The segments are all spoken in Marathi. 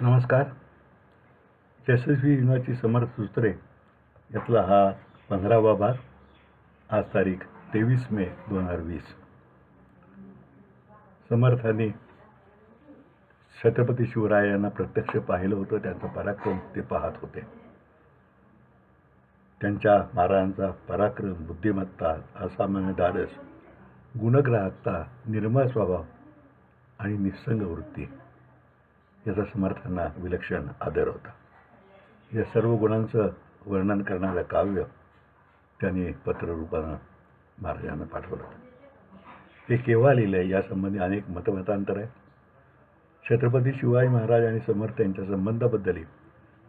नमस्कार. यशस्वी जीवनाची समर्थ सूत्रे यातला हा 15वा भाग. आज तारीख 23 मे 2020. समर्थांनी छत्रपती शिवरायांना प्रत्यक्ष पाहिलं होतं. त्यांचा पराक्रम ते पाहत होते. त्यांच्या महाराजांचा पराक्रम, बुद्धिमत्ता, असामान्य धाडस, गुणग्राहकता, निर्मळ स्वभाव आणि निस्संग वृत्ती याचा समर्थांना विलक्षण आदर होता. या सर्व गुणांचं वर्णन करणारं काव्य त्यांनी पत्ररूपानं महाराजांना पाठवलं. ते केव्हा लिहिलं यासंबंधी अनेक मतमतांतर आहे. छत्रपती शिवाजी महाराज आणि समर्थ यांच्या संबंधाबद्दलही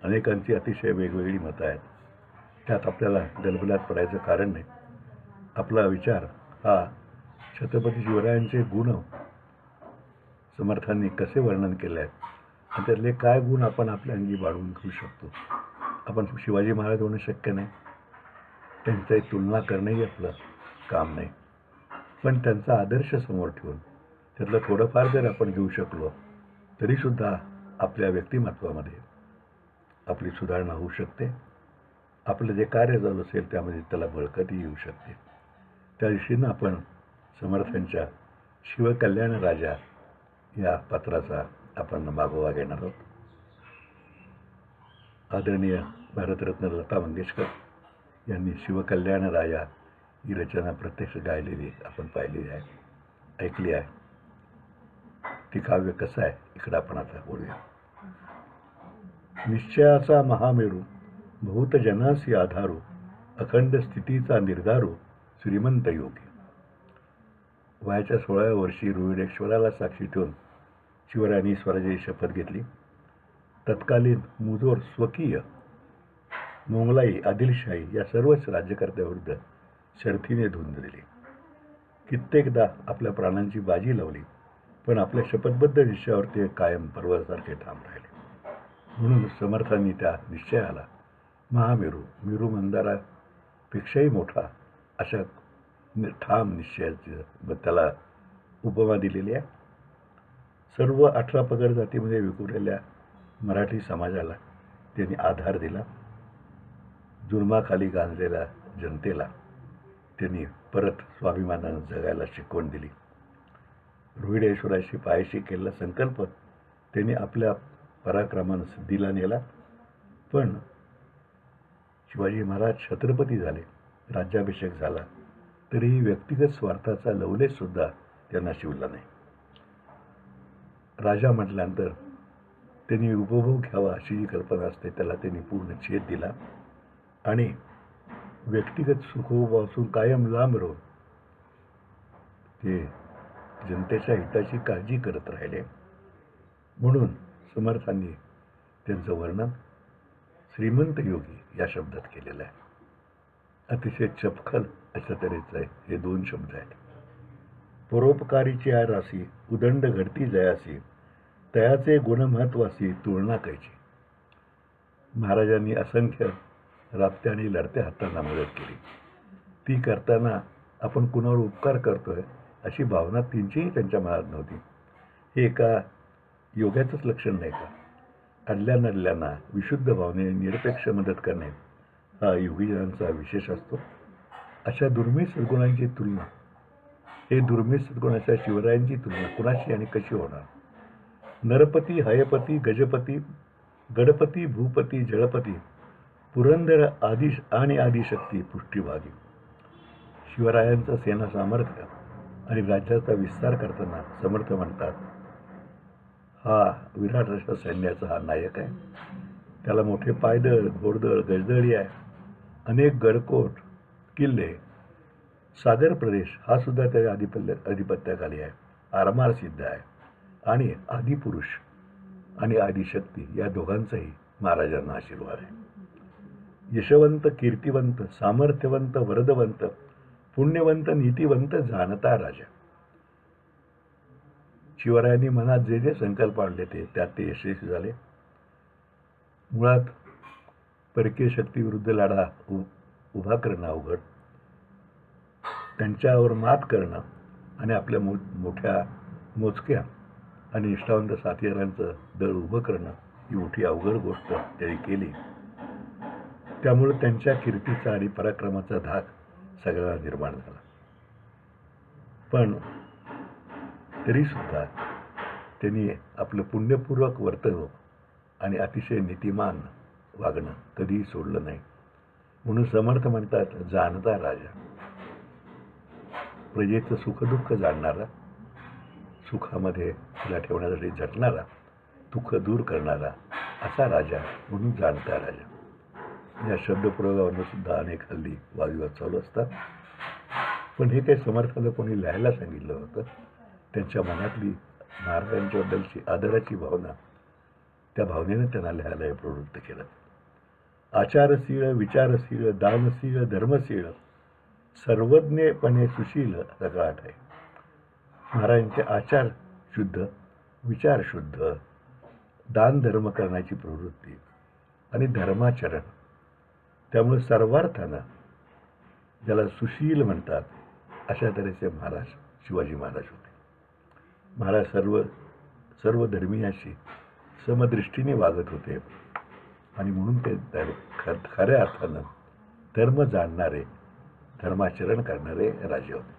अनेकांची अतिशय वेगवेगळी मतं आहेत. त्यात आपल्याला गलबलात पडायचं कारण नाही. आपला विचार हा छत्रपती शिवरायांचे गुण समर्थांनी कसे वर्णन केले आहेत आणि त्यातले काय गुण आपण आपल्या अंगी बाळगून घेऊ शकतो. आपण शिवाजी महाराज होणं शक्य नाही, त्यांची तुलना करणंही आपलं काम नाही, पण त्यांचा आदर्श समोर ठेवून त्यातलं थोडंफार जर आपण घेऊ शकलो तरीसुद्धा आपल्या व्यक्तिमत्वामध्ये आपली सुधारणा होऊ शकते. आपलं जे कार्य झालं असेल त्यामध्ये त्याला बळकटी येऊ शकते. त्या दिशेनं आपण समर्थांच्या शिवकल्याण राजा या पत्राचा आपण मागोवा घेणार आहोत. आदरणीय भारतरत्न लता मंगेशकर यांनी शिवकल्याण राजा ही रचना प्रत्यक्ष गायलेली आपण पाहिलेली आहे, ऐकली आहे. ती काव्य कसं आहे इकडं आपण आता बोलूया. निश्चयाचा महामेरू, बहुत जनासी आधारू, अखंड स्थितीचा निर्धारू, श्रीमंत योगी. वयाच्या 16व्या वर्षी रोहिडेश्वराला साक्षी ठेवून शिवरायांनी स्वराज्याची शपथ घेतली. तत्कालीन मुजोर, स्वकीय, मोंगलाई, आदिलशाही या सर्वच राज्यकर्त्याविरुद्ध शर्थीने धुंद दिली. कित्येकदा आपल्या प्राणांची बाजी लावली, पण आपल्या शपथबद्ध निश्चयावर ते कायम पर्वतासारखे ठाम राहिले. म्हणून समर्थांनी त्या निश्चयाला महामेरू, मेरू मंदारापेक्षाही मोठा अशा ठाम निश्चयाची त्याला उपमा दिलेली आहे. सर्व 18 पगड जातीमध्ये विखुरलेल्या मराठी समाजाला त्यांनी आधार दिला. जुलमाखाली गांजलेल्या जनतेला त्यांनी परत स्वाभिमानानं जगायला शिकवण दिली. रोहिडेश्वराशी पायाशी केलेला संकल्प त्यांनी आपल्या पराक्रमानं सिद्धीला नेला. पण शिवाजी महाराज छत्रपती झाले, राज्याभिषेक झाला, तरीही व्यक्तिगत स्वार्थाचा लवलेशसुद्धा त्यांना शिवला नाही. राजा म्हटल्यानंतर त्यांनी उपभोग घ्यावा अशी जी कल्पना असते त्याला त्यांनी पूर्ण छेद दिला आणि व्यक्तिगत सुखोपासून कायम लांब राहून ते जनतेच्या हिताची काळजी करत राहिले. म्हणून समर्थांनी त्यांचं वर्णन श्रीमंत योगी या शब्दात केलेलं आहे. अतिशय चपखल अशा तऱ्हेचं आहे. हे 2 शब्द आहेत. परोपकारीची आहे राशी, उदंड घडती जयासी, तयाचे गुणमहत्वासी तुलना कैची. महाराजांनी असंख्य राबत्या आणि लढत्या हातांना मदत केली. ती करताना आपण कुणावर उपकार करतोय अशी भावना त्यांच्या मनात नव्हती. हे एका योग्याचंच लक्षण नाही का? अडल्या नडल्यांना विशुद्ध भावनेने निरपेक्ष मदत करणे हा योगीजनांचा विशेष असतो. अशा दुर्मिळ सद्गुणांची तुलना, हे दुर्मिळ सद्गुणाच्या शिवरायांची तुलना कुणाशी आणि कशी होणार? नरपती, हयपती, गजपती, गडपती, भूपती, जळपती, पुरंदर आदी आणि आदिशक्ती पृष्ठभागी. शिवरायांचं सेना सामर्थ्य आणि राज्याचा विस्तार करताना समर्थ म्हणतात, हा विराट अशा सैन्याचा हा नायक आहे. त्याला मोठे पायदळ, घोडदळ, गजदळी आहे. अनेक गडकोट, किल्ले, सागर प्रदेश हा सुद्धा त्याच्या अधिपत्याखाली आहे. आरमार सिद्ध आहे आणि आदिपुरुष आणि आदिशक्ती या दोघांचाही महाराजांना आशीर्वाद आहे. यशवंत, कीर्तिवंत, सामर्थ्यवंत, वरदवंत, पुण्यवंत, नीतिवंत, जाणता राजा. शिवरायांनी मनात जे जे संकल्प आणले त्यात ते यशस्वी झाले. मुळात परकीय शक्तीविरुद्ध लढा उभा करणं अवघड, त्यांच्यावर मात करणं आणि आपल्या मोठ्या मोजक्या आणि निष्ठावंत साथीदारांचं दळ उभं करणं ही मोठी अवघड गोष्ट त्यांनी केली. त्यामुळे त्यांच्या कीर्तीचा आणि पराक्रमाचा धाक सगळ्यांना निर्माण झाला. पण तरीसुद्धा त्यांनी आपलं पुण्यपूर्वक वर्तणूक आणि अतिशय नीतिमान वागणं कधीही सोडलं नाही. म्हणून समर्थ म्हणतात, जाणता राजा, प्रजेचं सुखदुःख जाणणारा, सुखामध्ये तिला ठेवण्यासाठी झटणारा, दुःख दूर करणारा असा राजा म्हणून जाणता राजा. या शब्दप्रयोगावरनं सुद्धा अनेक हल्ली वादविवाद चालू असतात. पण हे काही समर्थाला कोणी लिहायला सांगितलं होतं. त्यांच्या मनातली महाराजांच्याबद्दलची आदराची भावना, त्या भावनेनं त्यांना लिहायला हे प्रवृत्त केलं. आचारशील, विचारशील, दानशील, धर्मशील, सर्वज्ञपणे सुशील रगाट आहे. महाराजांचे आचार शुद्ध, विचार शुद्ध, दान धर्म करण्याची प्रवृत्ती आणि धर्माचरण, त्यामुळे सर्वार्थानं ज्याला सुशील म्हणतात अशा तऱ्हेचे महाराज शिवाजी महाराज होते. महाराज सर्व धर्मीयाशी समदृष्टीने वागत होते आणि म्हणून ते खऱ्या अर्थानं धर्म जाणणारे, धर्माचरण करणारे राजे होते.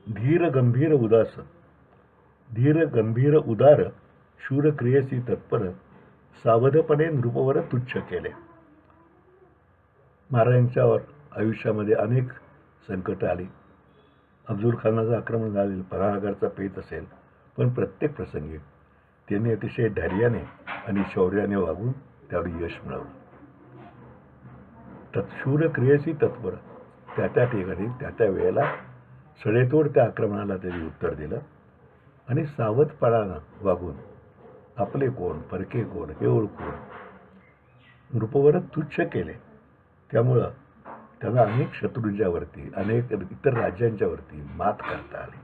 धीर गंभीर उदार, शूर क्रियेसी तत्पर, सावधपणे नृपवर तुच्छ केले. महाराजांच्यावर आयुष्यामध्ये अनेक संकट आली. अफजल खानाचं आक्रमण झालेलं, परागरचा पेच असेल, पण प्रत्येक प्रसंगी त्यांनी अतिशय धैर्याने आणि शौर्याने वागून त्यावेळी यश मिळवलं. शूर क्रियेशी तत्पर, त्या ठिकाणी त्या वेळेला सडेतोड त्या आक्रमणाला त्यांनी उत्तर दिलं आणि सावधपणानं वागून आपले कोण परके कोण हे ओळखून नृपवर तुच्छ केले. त्यामुळं त्यांना अनेक शत्रूंच्यावरती, अनेक इतर राज्यांच्यावरती मात करता आली.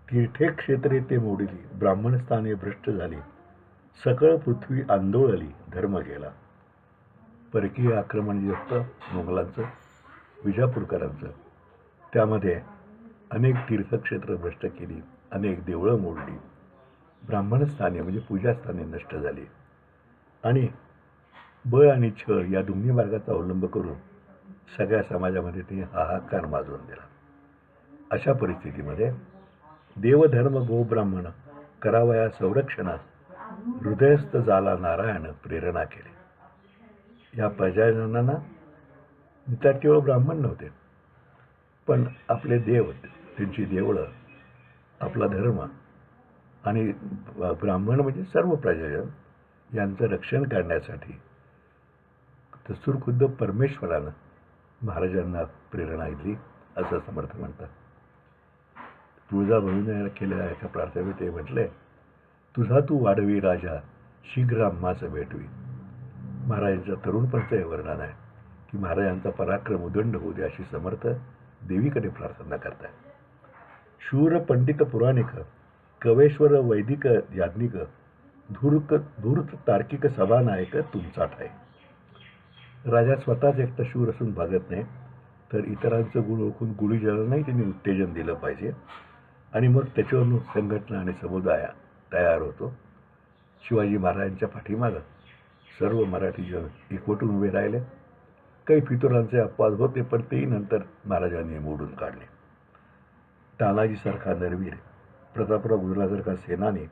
तीर्थे क्षेत्रे ते मोडिली, ब्राह्मण स्थाने भ्रष्ट झाली, सकळ पृथ्वी आंदोळली, धर्म गेला. परकीय आक्रमण जे होतं मोगलांचं, विजापूरकरांचं, त्यामध्ये अनेक तीर्थक्षेत्र भ्रष्ट केली, अनेक देवळं मोडली, ब्राह्मण स्थाने म्हणजे पूजास्थाने नष्ट झाली आणि बळ आणि छळ या दोन्ही मार्गाचा अवलंब करून सगळ्या समाजामध्ये ते हाहाकार माजवून दिला. अशा परिस्थितीमध्ये देवधर्म गोब्राह्मण करावया संरक्षणास, हृदयस्थ झाला नारायण प्रेरणा केली. या प्रजाजनांना त्या केवळ ब्राह्मण नव्हते, पण आपले देव, त्यांची देवळं, आपला धर्म आणि ब्राह्मण म्हणजे सर्व प्रजाजन यांचं रक्षण करण्यासाठी तसूर खुद्द परमेश्वरानं महाराजांना प्रेरणा दिली असं समर्थ म्हणतात. तुळजाभवानीने केलेल्या एका प्रार्थनेत ते म्हटले, तुझा तू वाढवी राजा, शीघ्र आम्हास भेटवी. महाराजांच्या तरुणपणाचं वर्णन आहे की महाराजांचा पराक्रम उदंड होऊ दे अशी समर्थ देवीकडे प्रार्थना करताय. शूर पंडित पुराणिक, कवेश्वर वैदिक याज्ञिक, धूर्त तार्किक सभानायक तुमचा ठाय. राजा स्वतःच एकटा शूर असून भागत नाही, तर इतरांचं गुण ओळखून गुढीजलांनाही त्यांनी उत्तेजन दिलं पाहिजे आणि मग त्याच्यावरून संघटना आणि समुदाय तयार होतो. शिवाजी महाराजांच्या पाठीमागं सर्व मराठी जन एकवटून उभे राहिले. काही फितुरांचे अपवाद होते, पण तेही नंतर महाराजांनी मोडून काढले. तानाजीसारखा नरवीर, प्रतापराव गुजरासारखा सेनानी,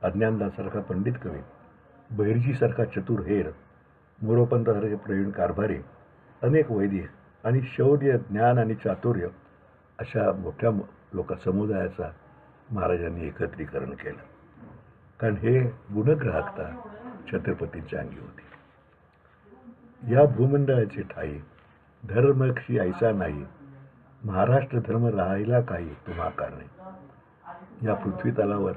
अज्ञानदासारखा पंडित कवी, बहिर्जीसारखा चतुर हेर, मोरोपंतासारखे प्रवीण कारभारी, अनेक वैदिक आणि शौर्य, ज्ञान आणि चातुर्य अशा मोठ्या समुदायाचा महाराजांनी एकत्रीकरण केलं. कारण हे गुणग्राहकता छत्रपतींच्या अंगी होती. या भूमंडळाचे ठाई धर्मक्षी ऐसा नाही, महाराष्ट्र धर्म राहिला काही तुम्हा कारणे. या पृथ्वी तलावर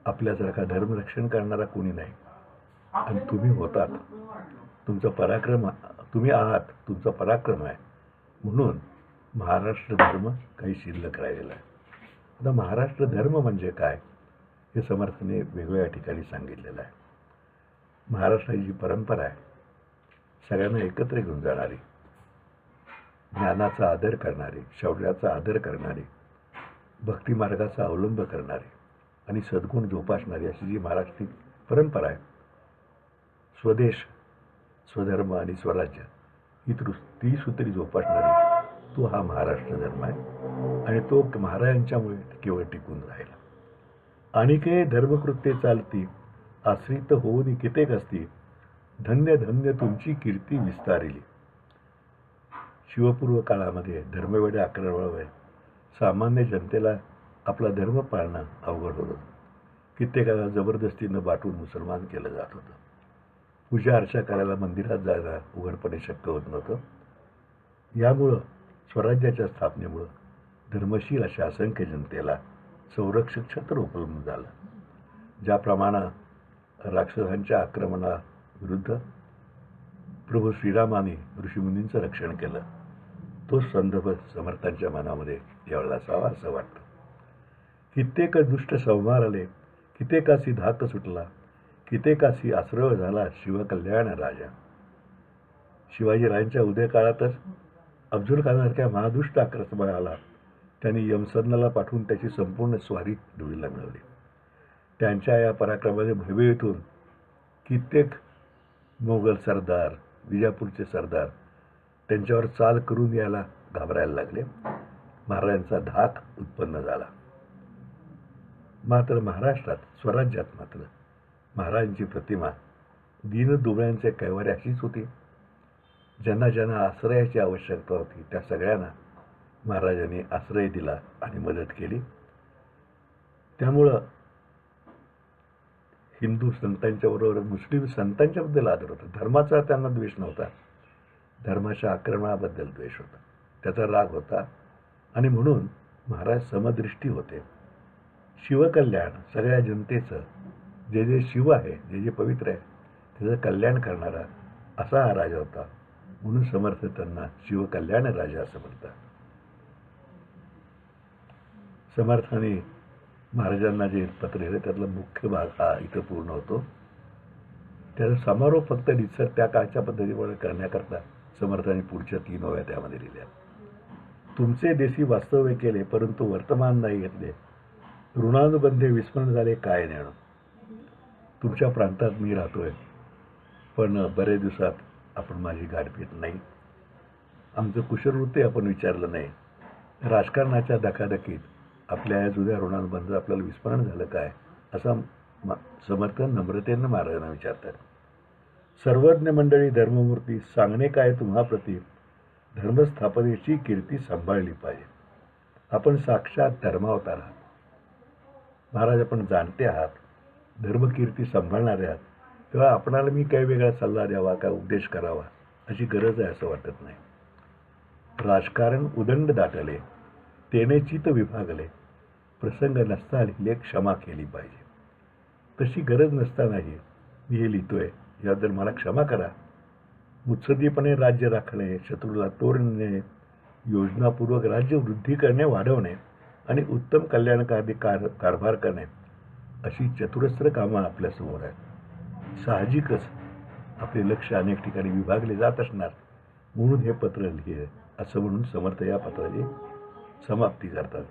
आपल्यासारखा धर्मरक्षण करणारा कोणी नाही आणि तुम्ही होतात. तुमचा पराक्रम, तुम्ही आहात, तुमचा पराक्रम आहे, म्हणून महाराष्ट्र धर्म काही शिल्लक राहिलेला आहे. आता महाराष्ट्र धर्म म्हणजे काय हे समर्थाने वेगवेगळ्या ठिकाणी सांगितलेलं आहे. महाराष्ट्राची जी परंपरा आहे, सगळ्यांना एकत्र घेऊन जाणारी, ज्ञानाचा आदर करणारी, शौर्याचा आदर करणारी, भक्तिमार्गाचा अवलंब करणारी आणि सद्गुण जोपासणारी अशी जी परंपरा आहे. स्वदेश, स्वधर्म आणि स्वराज्य ही त्रिसूत्री जोपासणारी तो हा महाराष्ट्र धर्म आहे आणि तो महाराजांच्यामुळे केवळ टिकून राहिला. आणिके धर्मकृत्ये चालती आश्रित होऊन कितेक असती, धन्य धन्य तुमची कीर्ती विस्तारिली. शिवपूर्व काळामध्ये धर्मवेड्या आक्रमणामुळे सामान्य जनतेला आपला धर्म पाळणं अवघड होतं. कित्येकाला जबरदस्तीनं बाटून मुसलमान केलं जात होतं. पूजा अर्चा करायला मंदिरात जायला उघडपणे शक्य होत नव्हतं. यामुळं स्वराज्याच्या स्थापनेमुळं धर्मशील अशा असंख्य जनतेला संरक्षक छत्र उपलब्ध झालं. ज्याप्रमाणे राक्षसांच्या आक्रमणाविरुद्ध प्रभू श्रीरामाने ऋषीमुनींचं रक्षण केलं, तो संदर्भ समर्थांच्या मनामध्ये यावेळेला असावा असं वाटतं. कित्येक दुष्ट संहार आले, कित्येकासी धाक सुटला, कित्येकासी आश्रय झाला शिवकल्याण राजा. शिवाजीराजांच्या उदयकाळातच अफजल खानासारख्या महादुष्ट आक्रमणाला त्यांनी यमसदनाला पाठवून त्याची संपूर्ण स्वारी धुळीला मिळवली. त्यांच्या या पराक्रमाने भयभीतून कित्येक मोगल सरदार, विजापूरचे सरदार त्यांच्यावर चाल करून यायला घाबरायला लागले. महाराजांचा धाक उत्पन्न झाला. मात्र महाराष्ट्रात, स्वराज्यात मात्र महाराजांची प्रतिमा दीनदुबळ्यांचे कैवारी अशीच होती. ज्यांना ज्यांना आश्रयाची आवश्यकता होती त्या सगळ्यांना महाराजांनी आश्रय दिला आणि मदत केली. त्यामुळं हिंदू संतांच्या बरोबर मुस्लिम संतांच्याबद्दल आदर होता. धर्माचा त्यांना द्वेष नव्हता, धर्माच्या आक्रमणाबद्दल द्वेष होता, त्याचा राग होता. आणि म्हणून महाराज समदृष्टी होते. शिवकल्याण, सगळ्या जनतेचं जे जे शिव आहे, जे जे पवित्र आहे त्याचं कल्याण करणारा असा हा राजा होता. म्हणून समर्थ त्यांना शिवकल्याण राजा असं म्हणतात. समर्थाने महाराजांना जे पत्र लिहिलं त्यातला मुख्य भाग हा इथं पूर्ण होतो. त्याचा समारोप फक्त रितसर त्या काळच्या पद्धतीमुळे करण्याकरता समर्थाने पुढच्या 3 ओव्या त्यामध्ये लिहिल्या. तुमचे देशी वास्तव्य केले परंतु वर्तमान नाही घेतले, ऋणानुबंधे विस्मरण झाले काय नेणं. तुमच्या प्रांतात मी राहतोय पण बरेच दिवसात आपण माझी गाठभेट नाही, आमचं कुशलवृत्ती आपण विचारलं नाही, राजकारणाच्या धकाधकीत आपल्या या जुन्या ऋणानुबंध आपल्याला विस्मरण झालं काय असं समर्थन नम्रतेनं महाराजांना विचारतात. सर्वज्ञ मंडळी धर्ममूर्ती सांगणे काय तुम्हाप्रती, धर्मस्थापनेची कीर्ती सांभाळली पाहिजे. आपण साक्षात धर्मावतार आहात महाराज, आपण जाणते आहात, धर्मकीर्ती सांभाळणारे आहात. तेव्हा आपणाला मी काही वेगळा सल्ला द्यावा, काय उपदेश करावा अशी गरज आहे असं वाटत नाही. राजकारण उदंड दाटले, तेने चित विभागले, प्रसंग नसता लिहिले क्षमा केली पाहिजे. तशी गरज नसतानाही मी हे लिहितोय, याबद्दल मला क्षमा करा. मुत्सद्दीपणे राज्य राखणे, शत्रूला तोडणे, योजनापूर्वक राज्य वृद्धी करणे, वाढवणे आणि उत्तम कल्याणकारी कारभार करणे अशी चतुरस्र कामं आपल्यासमोर आहेत. साहजिकच आपले लक्ष अनेक ठिकाणी विभागले जात असणार, म्हणून हे पत्र लिहिले असं म्हणून समर्थ या पत्राची समाप्ती करतात.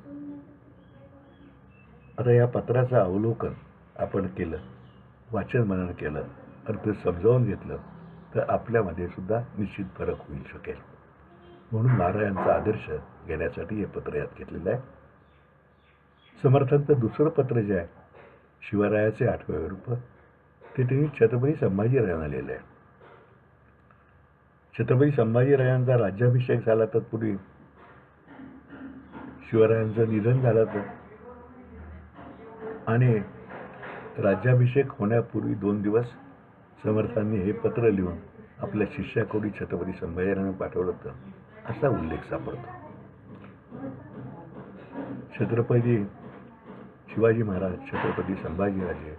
आता या पत्राचं अवलोकन आपण केलं, वाचन मनन केलं, अर्थ समजावून घेतलं तर आपल्यामध्ये सुद्धा निश्चित फरक होईल शकेल. म्हणून महाराजांचा आदर्श घेण्यासाठी हे पत्र यात घेतलेलं आहे. समर्थांचं दुसरं पत्र जे आहे शिवरायाचे 8वे रूप, ते त्यांनी छत्रपती संभाजीराजांना लिहिलं आहे. छत्रपती संभाजीराजांचा राज्याभिषेक झाला तत्पूर्वी शिवरायांचं निधन झालं तर, आणि राज्याभिषेक होण्यापूर्वी 2 दिवस समर्थांनी हे पत्र लिहून आपल्या शिष्याकडे छत्रपती संभाजीराजांना पाठवलं होतं असा उल्लेख सापडतो. छत्रपती शिवाजी महाराज, छत्रपती संभाजीराजे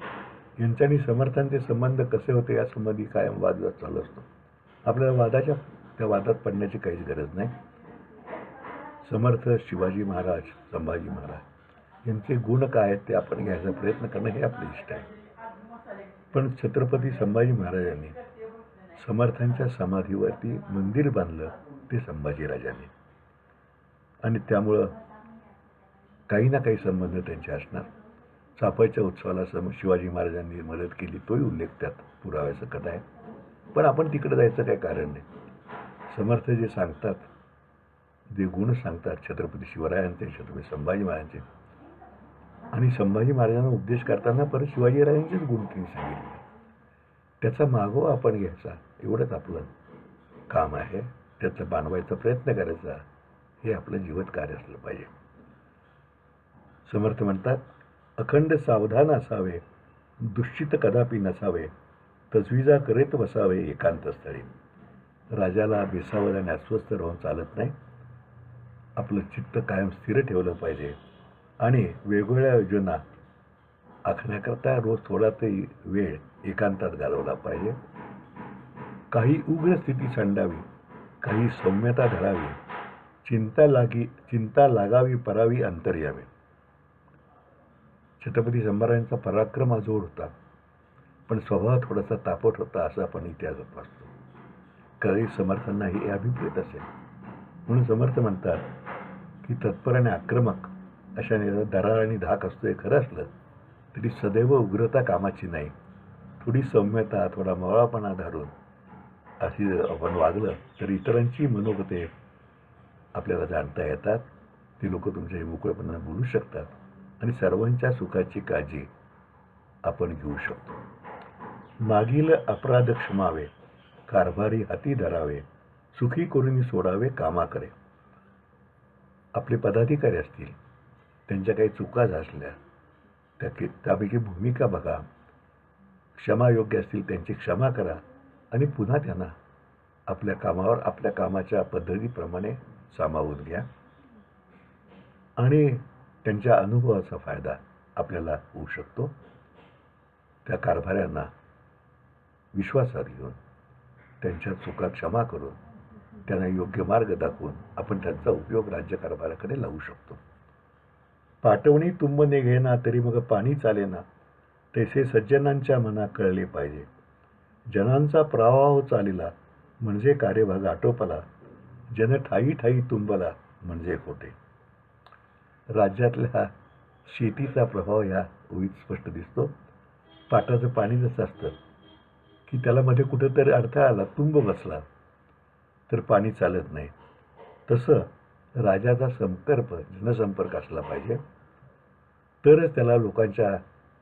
यांचे आणि समर्थांचे संबंध कसे होते यासंबंधी कायम वादविवाद चालू असतो. आपल्याला त्या वादात पडण्याची काहीच गरज नाही. समर्थ शिवाजी महाराज, संभाजी महाराज यांचे गुण काय आहेत ते आपण घ्यायचा प्रयत्न करणं हे आपलं इष्ट आहे. पण छत्रपती संभाजी महाराजांनी समर्थांच्या समाधीवरती मंदिर बांधलं ते संभाजीराजांनी, आणि त्यामुळं काही ना काही संबंध त्यांचे असणार. चाफाच्या उत्सवाला शिवाजी महाराजांनी मदत केली, तोही उल्लेख त्यात पुराव्यासकट आहे. पण आपण तिकडे जायचं काही कारण नाही. समर्थ जे सांगतात, जे गुण सांगतात छत्रपती शिवरायांचे, छत्रपती संभाजी महाराजांचे, आणि संभाजी महाराजांना उपदेश करताना परत शिवाजीराजांचेच गुण त्यांनी सांगितले. त्याचा मागोवा आपण घ्यायचा, एवढंच आपलं काम आहे. त्याचं बांधवायचा प्रयत्न करायचा, हे आपलं जीवत कार्य असलं पाहिजे. समर्थ म्हणतात, अखंड सावधान असावे, दुश्चित कदापि नसावे, तजविजा करीत बसावे एकांत स्थळी. राजाला बेसावध आणि अस्वस्थ राहून चालत नाही. आपलं चित्त कायम स्थिर ठेवलं पाहिजे आणि वेगवेगळ्या योजना आखण्याकरता रोज थोडा तरी वेळ एकांतात घालवला पाहिजे. काही उग्र स्थिती सांडावी, काही सौम्यता धरावी, चिंता लागावी परावी अंतर्यावी. छत्रपती संभाजींचा पराक्रम अजोड होता, पण स्वभाव थोडासा तापट होता, असं आपण इतिहासात वाचतो. काही समर्थांना हे अभिप्रेत असेल. म्हणून समर्थ म्हणतात की तत्पर आणि आक्रमक अशा दरार आणि धाक असतो, हे खरं असलं तरी सदैव उग्रता कामाची नाही. थोडी सौम्यता, थोडा मवाळापणा धरून अशी आपण वागलं तर इतरांची मनोगते आपल्याला जाणता येतात. ती लोक तुमच्या मोकळेपणाने बोलू शकतात आणि सर्वांच्या सुखाची काळजी आपण घेऊ शकतो. मागील अपराध क्षमावे, कारभारी हाती धरावे, सुखी करून सोडावे कामाकडे. आपले पदाधिकारी असतील, त्यांच्या काही चुका असल्या त्यापैकी भूमिका बघा. क्षमायोग्य असतील त्यांची क्षमा करा आणि पुन्हा त्यांना आपल्या कामावर, आपल्या कामाच्या पद्धतीप्रमाणे सामावून घ्या आणि त्यांच्या अनुभवाचा फायदा आपल्याला होऊ शकतो. त्या कारभाऱ्यांना विश्वासात घेऊन त्यांच्या चुका क्षमा करून त्यांना योग्य मार्ग दाखवून आपण त्यांचा उपयोग राज्यकारभाराकडे लावू शकतो. पाठवणी तुंबने घेना तरी मग पाणी चालेना, तैसे सज्जनांच्या मना कळले पाहिजे. जनांचा प्रवाह चालिला म्हणजे कार्यभाग आटोपला, जन ठाई ठाई तुंबला म्हणजे खोटे. राज्यातल्या शेतीचा प्रभाव ह्या ओळीत स्पष्ट दिसतो. पाटाचं पाणी जसं असतं की त्याला मध्ये कुठेतरी अडथळा आला, तुंब बसला तर पाणी चालत नाही, तसं राजाचा जनसंपर्क असला पाहिजे, तरच त्याला लोकांच्या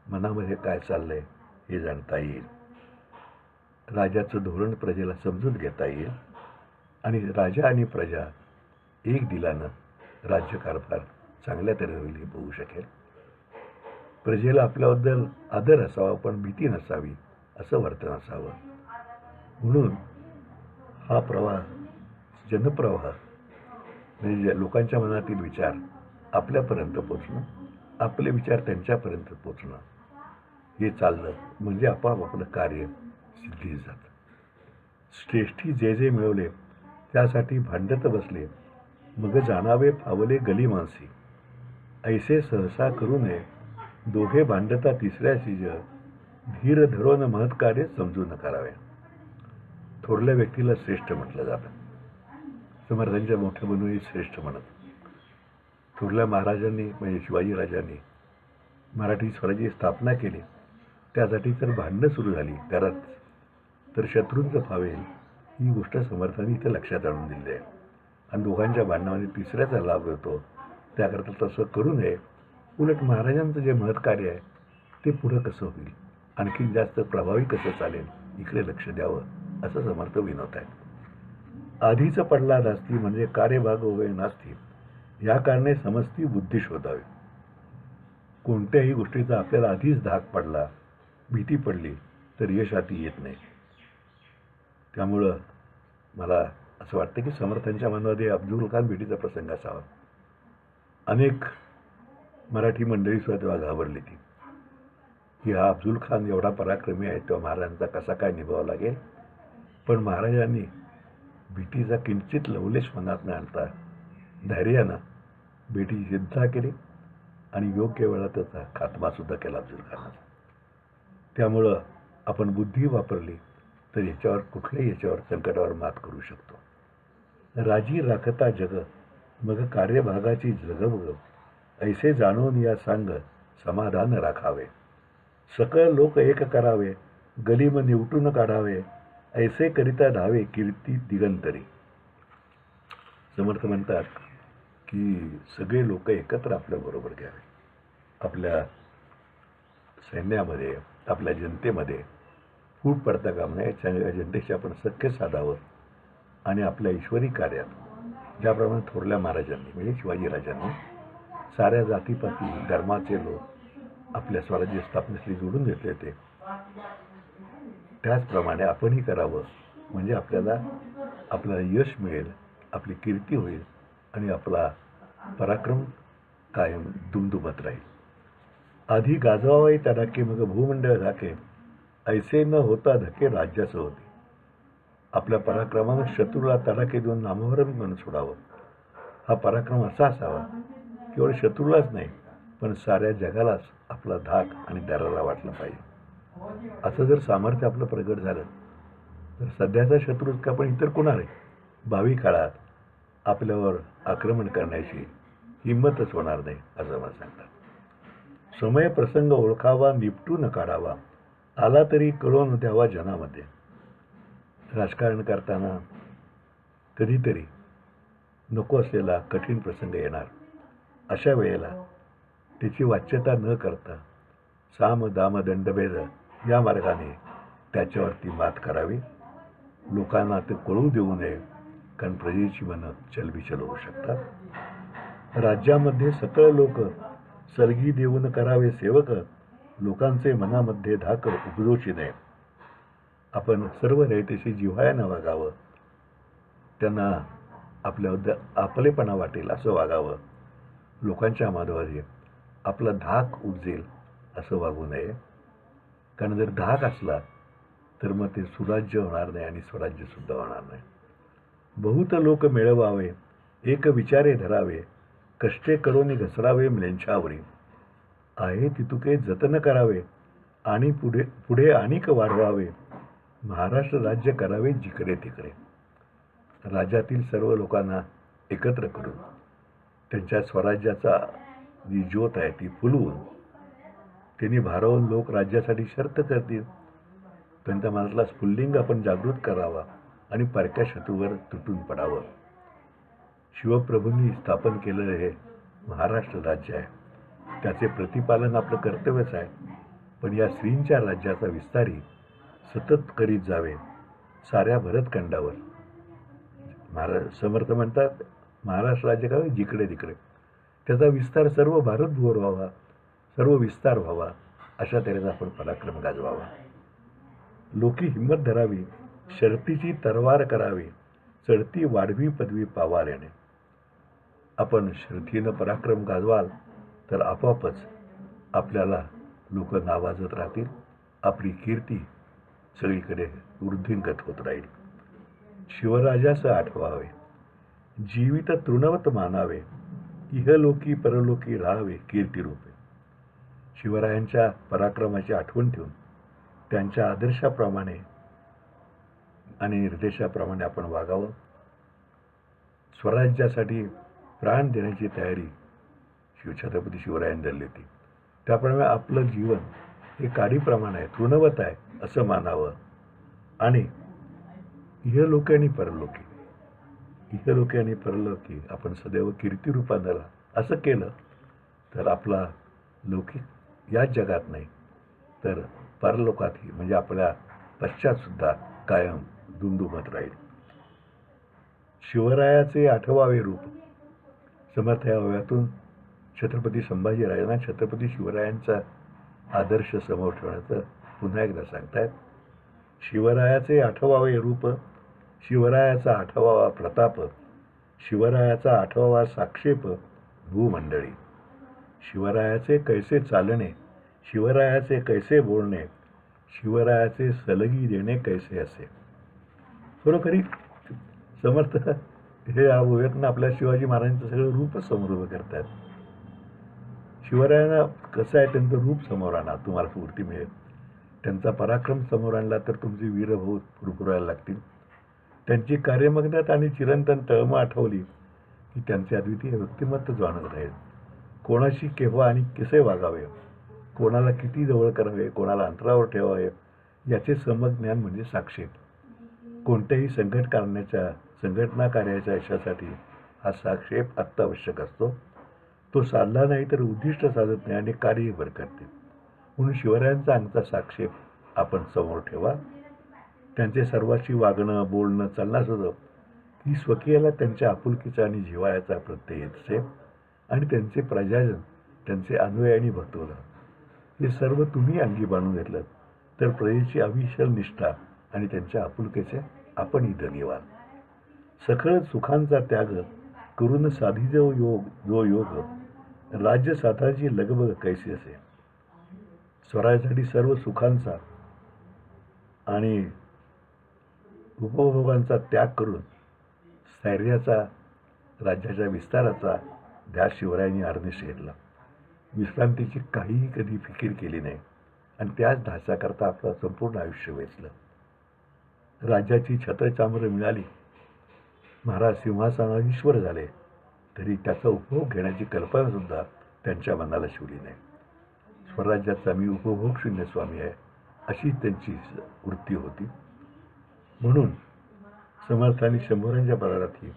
मनामध्ये काय चाललंय हे जाणता येईल. राजाचं धोरण प्रजेला समजून घेता येईल आणि राजा आणि प्रजा एक दिलानं राज्यकारभार चांगल्या तऱ्हेने होईल हे बघू शकेल. प्रजेला आपल्याबद्दल आदर असावा, पण भीती नसावी, असं वर्तन असावं. म्हणून हा प्रवाह, जनप्रवाह म्हणजे लोकांच्या मनातील विचार आपल्यापर्यंत पोचणं, आपले विचार त्यांच्यापर्यंत पोचणं, हे चाललं म्हणजे आपोआप आपलं कार्य सिद्धीस जातं. श्रेष्ठी जे जे मिळवले त्यासाठी भांडत बसले, मग जाणावे फावले गली मानसी. ऐसे सहसा करू नये, दोघे भांडता तिसऱ्याशी ज, धीर धरून महत्कार्य समजून करावे. थोरल्या व्यक्तीला श्रेष्ठ म्हटलं जातं. समर्थांच्या मोठ्या बंधूंनी श्रेष्ठ म्हणत. थोरल्या महाराजांनी म्हणजे शिवाजीराजांनी मराठी स्वराज्याची स्थापना केली, त्यासाठी तर भांडणं सुरू झाली घरात, तर शत्रूंचं फावेल ही गोष्ट समर्थांनी इथे लक्षात आणून दिली आहे. आणि दोघांच्या भांडणामध्ये तिसऱ्याचा लाभ होतो. त्याकरता तसं करू नये. उलट महाराजांचं जे महत्कार्य आहे ते पुढं कसं होईल, आणखी जास्त प्रभावी कसं चालेल, इकडे लक्ष द्यावं असं समर्थ विनवत आहेत. आधीच पडला धास्ती म्हणजे कार्यभाग उभे नास्ती, या कारणे समजती बुद्धी शोधावी. कोणत्याही गोष्टीचा आपल्याला आधीच धाक पडला, भीती पडली तर यश हाती येत नाही. त्यामुळं मला असं वाटतं की समर्थांच्या मनामध्ये अफजल खान भेटीचा प्रसंग असावा. अनेक मराठी मंडळी सुद्धा तेव्हा घाबरली ती की हा अफजल खान एवढा पराक्रमी आहे, तेव्हा महाराजांचा कसा काय निभावा लागेल. पण महाराजांनी भीतीचा किंचित लवलेश मनात न आणता धैर्यानं भेटी सिद्ध केली आणि योग्य वेळा त्याचा खात्मा सुद्धा केला अफजल खानाचा. त्यामुळं आपण बुद्धी वापरली तर कुठल्याही संकटावर मात करू शकतो. राजी राखता जग, मग कार्यभागाची जगबग, ऐसे जाणून या सांग, समाधान राखावे. सकळ लोक एक करावे, गलिम निवटून काढावे, ऐसे करिता धावे कीर्ती दिगंतरी. समर्थ म्हणतात की सगळे लोक एकत्र आपल्याबरोबर घ्यावे. आपल्या सैन्यामध्ये, आपल्या जनतेमध्ये फूट पडता कामा नये. या जनतेशी आपण सख्य साधावं आणि आपल्या ईश्वरी कार्यात ज्याप्रमाणे थोरल्या महाराजांनी म्हणजे शिवाजीराजांनी साऱ्या जातीपाती धर्माचे लोक आपल्या स्वराज्य स्थापनेसाठी जोडून घेतले होते, त्याचप्रमाणे आपणही करावं. म्हणजे आपल्याला यश मिळेल, आपली कीर्ती होईल आणि आपला पराक्रम कायम दुमदुमत राहील. आधी गाजवावे तडाके मग भूमंडळ झाके, ऐसे न होता धके राज्याचं होते. आपल्या पराक्रमानं शत्रूला तडाके देऊन नामोहरम म्हणून सोडावं. हा पराक्रम असा असावा केवळ शत्रूलाच नाही पण साऱ्या जगालाच आपला धाक आणि दरारा वाटला पाहिजे. असं जर सामर्थ्य आपलं प्रगट झालं तर सध्याचा शत्रू का पण इतर कोणा रे भावी काळात आपल्यावर आक्रमण करण्याची हिंमतच होणार नाही असं मला सांगतात. समय प्रसंग ओळखावा, निपटून काढावा, आला तरी कळवून द्यावा जनामध्ये. राजकारण करताना कधीतरी नको असलेला कठीण प्रसंग येणार. अशा वेळेला त्याची वाच्यता न करता साम दाम दंडभेद या मार्गाने त्याच्यावरती मात करावी. लोकांना ते कळू देऊ नये, कारण प्रजेची मनं चलबिचल होऊ शकतात. राज्यामध्ये सकळ लोक सलगी देऊन करावे सेवक, लोकांचे मनामध्ये धाक उपजोची नये. आपण सर्व रयतेशी जिव्हाळ्यानं वागावं, त्यांना आपल्याबद्दल आपलेपणा वाटेल असं वागावं. लोकांच्या माधवामध्ये आपला धाक उपजेल असं वागू नये, कारण जर धाक असला तर मग ते सुराज्य होणार नाही आणि स्वराज्यसुद्धा होणार नाही. बहुत लोक मिळवावे, एक विचारे धरावे, कष्टे करून घसरावे मिळेंच्यावरी. आहे तितुके जतन करावे आणि पुढे आणिक वाढवावे, महाराष्ट्र राज्य करावे जिकडे तिकडे. राज्यातील सर्व लोकांना एकत्र करून त्यांच्या स्वराज्याचा जी ज्योत आहे ती फुलवून त्यांनी भारावून लोक राज्यासाठी शर्त करतील. त्यांच्या मनातला स्फुल्लिंग आपण जागृत करावा आणि परक्या शत्रूवर तुटून पडावं. शिवप्रभूंनी स्थापन केलेलं हे महाराष्ट्र राज्य आहे, त्याचे प्रतिपालन आपलं कर्तव्यच आहे. पण या श्रींच्या राज्याचा विस्तारही सतत करीत जावे साऱ्या भरतखंडावर. समर्थ म्हणतात महाराष्ट्र राज्य करावे जिकडे तिकडे, त्याचा विस्तार सर्व भारतभर व्हावा, सर्व विस्तार व्हावा, अशा तऱ्हेचा आपण पराक्रम गाजवावा. लोकी हिंमत धरावी, शर्तीची तरवार करावी, चढती वाढवी पदवी पावाल्याने. आपण शर्थीनं पराक्रम गाजवाल तर आपोआपच आपल्याला लोक नावाजत राहतील, आपली कीर्ती सगळीकडे वृद्धिंगत होत राहील. शिवराजास आठवावे, जीवित तृणवत मानावे, इहलोकी परलोकी राहावे कीर्तिरूपे. शिवरायांच्या पराक्रमाची आठवण ठेवून त्यांच्या आदर्शाप्रमाणे आणि निर्देशाप्रमाणे आपण वागावं. स्वराज्यासाठी प्राण देण्याची तयारी छत्रपती शिवरायांनी धरली होती. त्याप्रमाणे आपलं जीवन हे काडीप्रमाणे आहे, तृणवत आहे असं मानावं. आणि इहलोकी आणि परलोकी, इहलोकी आणि परलोकी आपण सदैव कीर्तिरूपानं राहा. असं केलं तर आपला लौकिक याच जगात नाही तर परलोकातही म्हणजे आपल्या पश्चातसुद्धा कायम दुमदुमत राहील. शिवरायाचे आठवावे रूप. समर्थ या ओव्यातून छत्रपती संभाजीराजांना छत्रपती शिवरायांचा आदर्श समोर ठेवण्याचं पुन्हा एकदा सांगतायत. शिवरायाचे आठवावे रूप, शिवरायाचा आठवावा प्रताप, शिवरायाचा आठवावा साक्षेप भूमंडळी. शिवरायाचे कैसे चालणे, शिवरायाचे कैसे बोलणे, शिवरायाचे सलगी देणे कैसे असे. खरोखरी समर्थ हे या ओव्यातनं आपल्या शिवाजी महाराजांचं सगळं रूप समोर उभं करतात. शिवरायांना कसं आहे त्यांचं रूप समोर आणा, तुम्हाला स्फूर्ती मिळेल. त्यांचा पराक्रम समोर आणला तर तुमचे वीरभाऊ फुरफुरायला लागतील. त्यांची कार्यमग्नता आणि चिरंतन तळमळ आठवली की त्यांचे अद्वितीय व्यक्तिमत्व जाणत राहील. कोणाशी केव्हा आणि कसे वागावे, कोणाला किती जवळ करावे, कोणाला अंतरावर ठेवावे याचे सम्यक ज्ञान म्हणजे साक्षेप. कोणत्याही संघटना कार्याच्या यशासाठी हा साक्षेप अत्यावश्यक असतो. तो साधला नाही तर उद्दिष्ट साधत नाही आणि कार्य भरकटते. म्हणून शिवरायांचा अंगचा साक्षेप आपण समोर ठेवा. त्यांचे सर्वांशी वागणं, बोलणं, चालणं सुद्धा ही स्वकीयाला त्यांच्या आपुलकीचा आणि जिव्हाळ्याचा प्रत्यय असे आणि त्यांचे प्रजाजन, त्यांचे अन्वय आणि भक्तवृंद हे सर्व तुम्ही अंगी बांधून घेतलं तर प्रजेची अविचल निष्ठा आणि त्यांच्या आपुलकीचे आपणही धनी व्हाल. सखळ सुखांचा त्याग करून साधी जो योग राज्य साधाची लगबग कैसी असे. स्वराज्यासाठी सर्व सुखांचा आणि उपभोगांचा त्याग करून स्थैर्याचा, राज्याच्या विस्ताराचा ध्यास शिवरायांनी आर्निश घेतला. विश्रांतीची काहीही कधी फिकीर केली नाही आणि त्याच ध्यासाकरता आपलं संपूर्ण आयुष्य वेचलं. राज्याची छत्रचामरं मिळाली, महाराज सिंहासनाधीश्वर झाले, तरी त्याचा उपभोग घेण्याची कल्पनासुद्धा त्यांच्या मनाला शिवली नाही. स्वराज्याचा मी उपभोग शून्य स्वामी आहे अशी त्यांची वृत्ती होती. म्हणून समर्थांनी शंभरांच्या परार्थी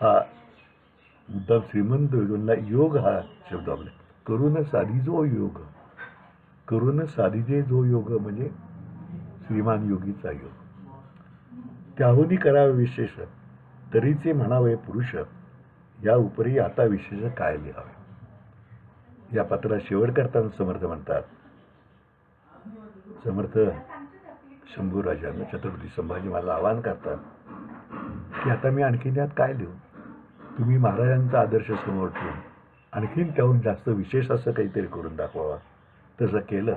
हा मुद्दाम श्रीमंत योगींना योग हा शब्द आपला करून साधिजे जो योग म्हणजे श्रीमान योगीचा योग. त्याहूनही करावे विशेष तरीचे म्हणावे पुरुष, या उपरी आता विशेष काय लिहावे. या पत्रात शेवट करताना समर्थ म्हणतात, समर्थ शंभूराजांना छत्रपती संभाजी मला आवाहन करतात की आता मी आणखीन यात काय लिहू. तुम्ही महाराजांचा आदर्श समोर ठेवून आणखीन त्याहून जास्त विशेष असं काहीतरी करून दाखवावा. तसं केलं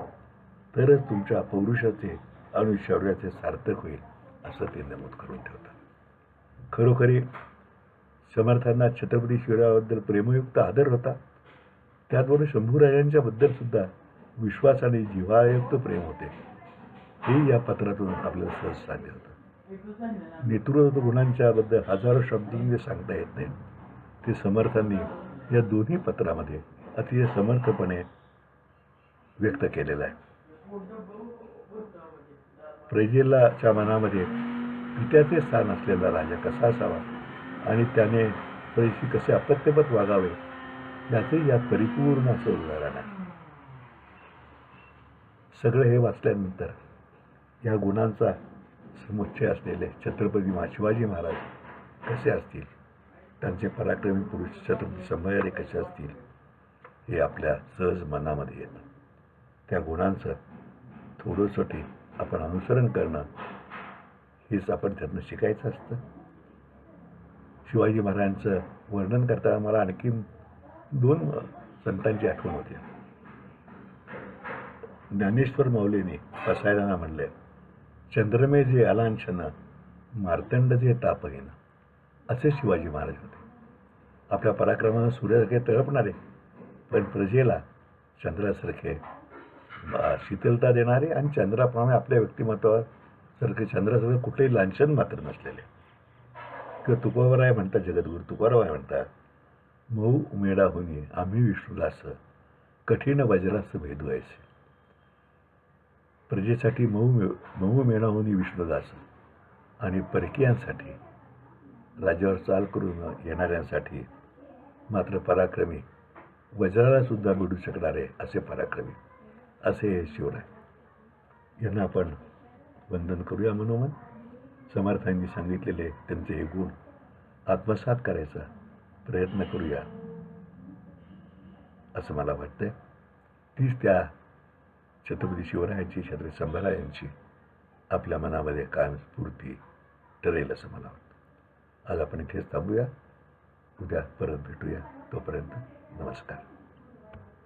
तरच तुमच्या पौरुषाचे आणि शौर्याचे सार्थक होईल असं ते नमूद करून ठेवतात. खरोखरी समर्थांना छत्रपती शिवरायांबद्दल प्रेमयुक्त आदर होता. त्याचबरोबर शंभूराजांच्याबद्दल सुद्धा विश्वास आणि जिव्हाळ्यायुक्त प्रेम होते. हे या पत्रातून आपल्याला सहज सांगले होतं. नेतृत्व गुणांच्याबद्दल हजारो शब्दांमध्ये सांगता येत नाही. ते समर्थांनी या दोन्ही पत्रामध्ये अतिशय समर्थपणे व्यक्त केलेलं आहे. प्रजेलाच्या मनामध्ये पित्याचे स्थान असलेला राजा कसा असावा आणि त्याने प्रजेशी कसे अपत्यपत वागावे याचे यात परिपूर्ण असं उदाहरण आहे. सगळं हे वाचल्यानंतर या गुणांचा समुच्चय असलेले छत्रपती शिवाजी महाराज कसे असतील, त्यांचे पराक्रमी पुरुष छत्रपती संभाजी कसे असतील हे आपल्या सहज मनामध्ये येतं. त्या गुणांचं थोडंसोटी आपण अनुसरण करणं हेच आपण त्यातनं शिकायचं असतं. शिवाजी महाराजांचं वर्णन करताना मला आणखी 2 संतांची आठवण होती. ज्ञानेश्वर माऊलीने पसायदाना म्हणले, चंद्रमे जे अलांछन मार्तंड जे तापहीन. असे शिवाजी महाराज होते. आपल्या पराक्रमानं सूर्यासारखे तळपणारे, पण प्रजेला चंद्रासारखे शीतलता देणारे आणि चंद्राप्रमाणे आपल्या व्यक्तिमत्वावर चंद्रासारखं कुठलेही लांछन मात्र नसलेले. किंवा तुकोबराय म्हणतात, जगद्गुरू तुकोबराय म्हणतात, मऊ मेढा होनी आम्ही विष्णुदास कठीण वज्रास भेदू ऐसे. प्रजेसाठी मऊ मेढा होनी विष्णुदास आणि परकीयांसाठी, राज्यावर चाल करून येणाऱ्यांसाठी मात्र पराक्रमी, वज्राला सुद्धा मिळू शकणारे असे पराक्रमी असे शिवराय. यांना आपण वंदन करूया. मनोमन समर्थांनी सांगितलेले त्यांचे हे गुण आत्मसात करायचा प्रयत्न करूया असं मला वाटतंय. तीच त्या छत्रपती शिवरायांची, छत्रपती संभाजीरायांची आपल्या मनामध्ये कायम स्फूर्ती ठरेल असं मला वाटतं. आज आपण इथेच थांबूया. उद्या परत भेटूया. तोपर्यंत नमस्कार.